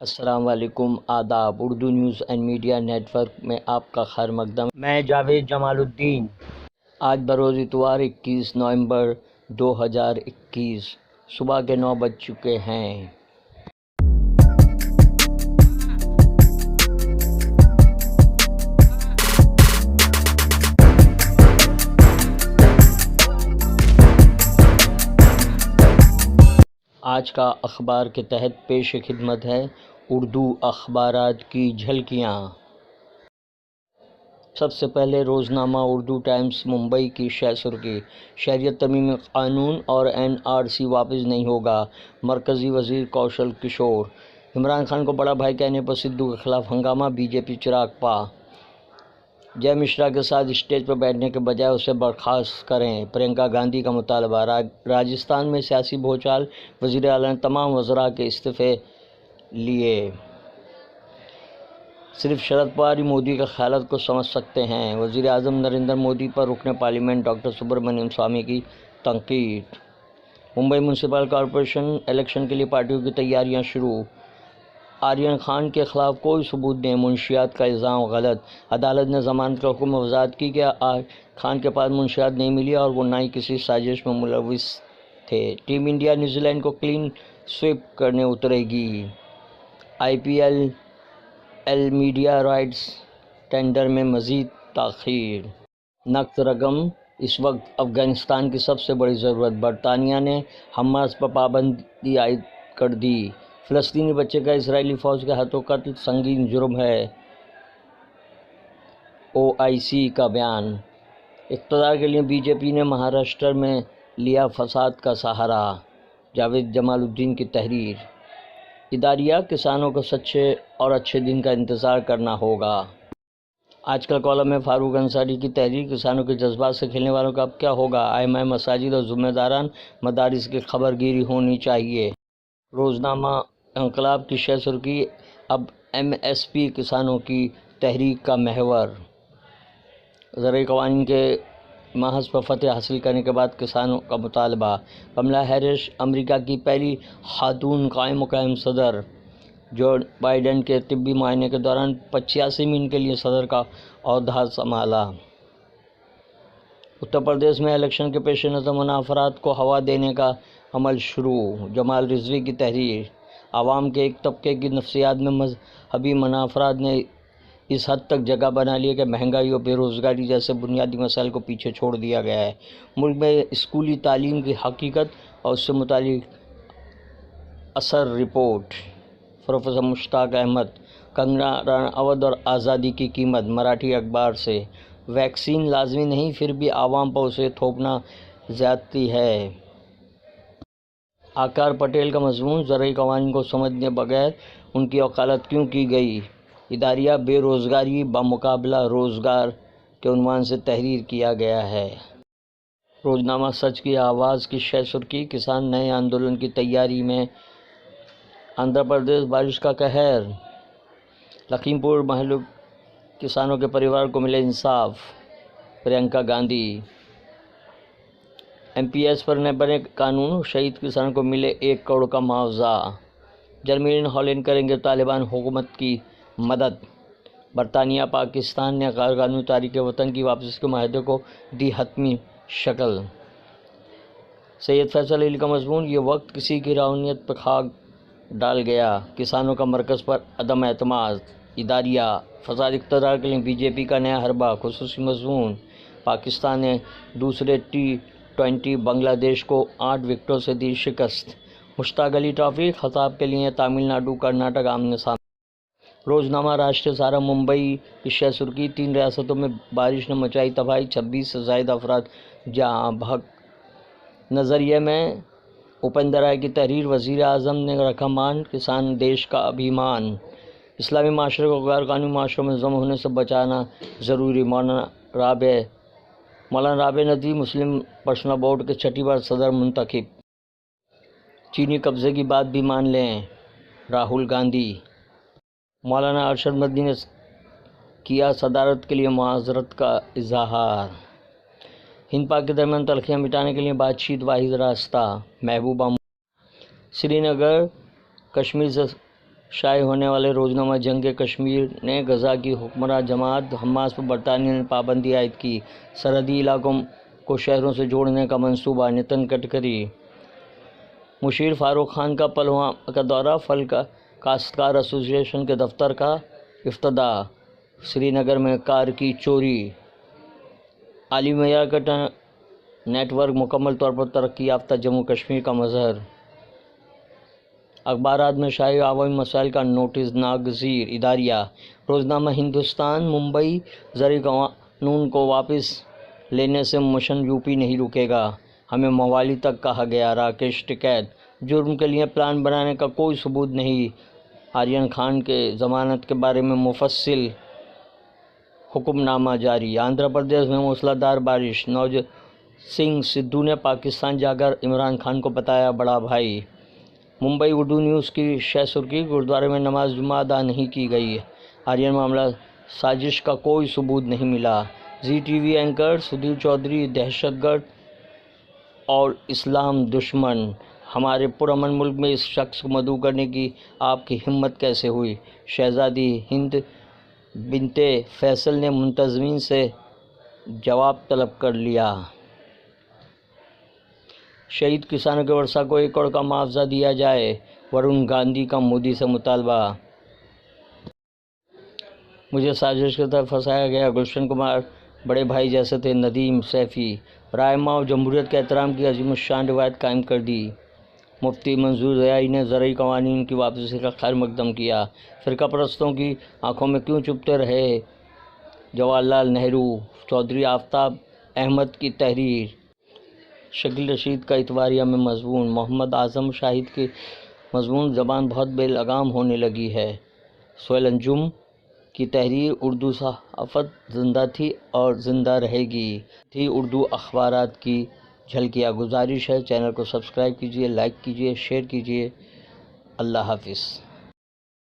السلام علیکم، آداب۔ Urdu news and media network میں آپ کا خیر مقدم۔ میں جاوید جمال الدین۔ آج بروز اتوار 21 نومبر 2021 صبح کے 9 بج چکے ہیں۔ آج کا اخبار کے تحت پیش خدمت ہے اردو اخبارات کی جھلکیاں۔ سب سے پہلے روزنامہ اردو ٹائمز ممبئی کی شہ سرخی: شہریت ترمیمی قانون اور NRC واپس نہیں ہوگا، مرکزی وزیر کوشل کشور۔ عمران خان کو بڑا بھائی کہنے پر سدھو کے خلاف ہنگامہ، BJP چراغ پا۔ جے مشرا کے ساتھ اسٹیج پر بیٹھنے کے بجائے اسے برخاست کریں، پرینکا گاندھی کا مطالبہ۔ راجستھان میں سیاسی بھوچال، وزیر اعلیٰ نے تمام وزراء کے استعفے لیے۔ صرف شرد پوار ہی مودی کے خیالات کو سمجھ سکتے ہیں، وزیر اعظم نریندر مودی پر رکن پارلیمنٹ ڈاکٹر سبرامنیم سوامی کی تنقید۔ ممبئی میونسپل کارپوریشن الیکشن کے لیے پارٹیوں کی تیاریاں شروع۔ آریان خان کے خلاف کوئی ثبوت نہیں، منشیات کا الزام غلط۔ عدالت نے ضمانت کے حکم میں وضاحت کی کہ آریان خان کے پاس منشیات نہیں ملی اور وہ نہ ہی کسی سازش میں ملوث تھے۔ ٹیم انڈیا نیوزی لینڈ کو کلین سویپ کرنے اترے گی۔ IPL میڈیا رائٹس ٹینڈر میں مزید تاخیر۔ نقد رقم اس وقت افغانستان کی سب سے بڑی ضرورت۔ برطانیہ نے حماس پر پابندی عائد کر دی۔ فلسطینی بچے کا اسرائیلی فوج کے ہاتھوں قتل سنگین جرم ہے، OIC کا بیان۔ اقتدار کے لیے BJP نے مہاراشٹر میں لیا فساد کا سہارا، جاوید جمال الدین کی تحریر۔ اداریہ: کسانوں کو سچے اور اچھے دن کا انتظار کرنا ہوگا۔ آج کل کالم میں فاروق انصاری کی تحریر، کسانوں کے جذبات سے کھیلنے والوں کا اب کیا ہوگا؟ ائمہ مساجد اور ذمہ داران مدارس کی خبر گیری ہونی چاہیے۔ روزنامہ انقلاب کی شہ سرخی: اب MSP کسانوں کی تحریک کا محور۔ زرعی قوانین کے محاذ پر فتح حاصل کرنے کے بعد کسانوں کا مطالبہ۔ کملا ہیرس امریکہ کی پہلی خاتون قائم مقام صدر۔ جو بائیڈن کے طبی معائنے کے دوران 85 منٹ کے لیے صدر کا عہدہ سنبھالا۔ اتر پردیش میں الیکشن کے پیش نظر منافرات کو ہوا دینے کا عمل شروع، جمال رضوی کی تحریر۔ عوام کے ایک طبقے کی نفسیات میں مذہبی منافرات نے اس حد تک جگہ بنا لی ہے کہ مہنگائی اور بے روزگاری جیسے بنیادی مسائل کو پیچھے چھوڑ دیا گیا ہے۔ ملک میں اسکولی تعلیم کی حقیقت اور اس سے متعلق اثر رپورٹ۔ پروفیسر مشتاق احمد۔ کنگنا رناوت اور آزادی کی قیمت، مراٹھی اخبار سے۔ ویکسین لازمی نہیں، پھر بھی عوام پر اسے تھوپنا زیادتی ہے۔ آکار پٹیل کا مضمون، زرعی قوانین کو سمجھنے بغیر ان کی وکالت کیوں کی گئی؟ اداریہ: بے روزگاری بمقابلہ روزگار کے عنوان سے تحریر کیا گیا ہے۔ روزنامہ سچ کی آواز کی شہ سرخی: کسان نئے آندولن کی تیاری میں، آندھرا پردیش بارش کا قہر۔ لکھیم پور مہلک کسانوں کے پریوار کو ملے انصاف، پرینکا گاندھی۔ MPS پر نئے بنے قانون، شہید کسانوں کو ملے 1 کروڑ کا معاوضہ۔ جرمین ہالینڈ کریں گے طالبان حکومت کی مدد۔ برطانیہ پاکستان نے غیر قانونی تارکین وطن کی واپسی کے معاہدے کو دی حتمی شکل۔ سید فیصل علی کا مضمون، یہ وقت کسی کی روحانیت پر خاک ڈال گیا، کسانوں کا مرکز پر عدم اعتماد۔ اداریہ: فساد اقتدار کے لیے BJP کا نیا حربہ، خصوصی مضمون۔ پاکستان نے دوسرے T20 بنگلہ دیش کو 8 وکٹوں سے دی شکست۔ مشتاق علی ٹرافی خطاب کے لیے تمل ناڈو کرناٹک آمنے سامنے۔ روزنامہ راشٹریہ سہارا ممبئی کی شہ سرخی: 3 ریاستوں میں بارش نے مچائی تباہی، 26 سے زائد افراد جاں بحق۔ نظریے میں اپیندر رائے کی تحریر، وزیر اعظم نے رکھا مان، کسان دیش کا ابھیمان۔ اسلامی معاشرے کو غیر قانونی معاشروں میں ضم ہونے سے بچانا ضروری، مولانا رابع ندوی مسلم پرسنل بورڈ کے 6ٹھی بار صدر منتخب۔ چینی قبضے کی بات بھی مان لیں، راہل گاندھی۔ مولانا ارشد مدنی نے کیا صدارت کے لیے معذرت کا اظہار۔ ہند پاک کے درمیان تلخیاں مٹانے کے لیے بات چیت واحد راستہ، محبوبہ مفتی۔ سری نگر کشمیر سے شائع ہونے والے روزنامہ جنگ کشمیر نے غزہ کی حکمراں جماعت حماس پر برطانیہ نے پابندی عائد کی، سرحدی علاقوں کو شہروں سے جوڑنے کا منصوبہ، نتن گڈکری۔ مشیر فاروق خان کا پلوامہ کا دورہ، پھل کاشتکار ایسوسی ایشن کے دفتر کا افتتاح، سری نگر میں کار کی چوری، عالی معیار کا نیٹ ورک مکمل طور پر ترقی یافتہ جموں کشمیر کا مظہر۔ اخبارات میں شائع عوامی مسائل کا نوٹس ناگزیر، اداریہ۔ روزنامہ ہندوستان، ممبئی، زرعی قانون کو واپس لینے سے مشن یوپی نہیں رکے گا، ہمیں موالے تک کہا گیا، راکیش ٹکیت۔ جرم کے لیے پلان بنانے کا کوئی ثبوت نہیں، آریان خان کے ضمانت کے بارے میں مفصل حکم نامہ جاری۔ آندھرا پردیش میں موسلا دھار بارش، نوجوت سنگھ سدھو نے پاکستان جا کر عمران خان کو بتایا بڑا بھائی۔ ممبئی اردو نیوز کی شہ سرخی، گرودوارے میں نماز جمعہ ادا نہیں کی گئی، آریان معاملہ سازش کا کوئی ثبوت نہیں ملا۔ زی T V anchor Sudheer Chaudhry دہشت گرد اور اسلام دشمن، ہمارے پرامن ملک میں اس شخص کو مدعو کرنے کی آپ کی ہمت کیسے ہوئی؟ شہزادی ہند بنت فیصل نے منتظمین سے جواب طلب کر لیا۔ شہید کسانوں کے ورثاء کو 1 کروڑ کا معاوضہ دیا جائے، ورون گاندھی کا مودی سے مطالبہ۔ مجھے سازش کے تحت پھنسایا گیا، گلشن کمار بڑے بھائی جیسے تھے، ندیم سیفی۔ رائے ماؤ جمہوریت کے احترام کی عظیم الشان روایت قائم کر دی، مفتی منظور ضیائی نے زرعی قوانین کی واپسی کا خیر مقدم کیا۔ فرقہ پرستوں کی آنکھوں میں کیوں چھپتے رہے جواہر لال نہرو؟ چودھری آفتاب احمد کی تحریر۔ شکیل رشید کا اتواریہ میں مضمون، محمد اعظم شاہد کی مضمون، زبان بہت بے لگام ہونے لگی ہے۔ سہیل انجم کی تحریر، اردو صحافت زندہ تھی اور زندہ رہے گی، تھی اردو اخبارات کی جھلکیاں۔ گزارش ہے چینل کو سبسکرائب کیجیے، لائک کیجیے، شیئر کیجیے۔ اللہ حافظ۔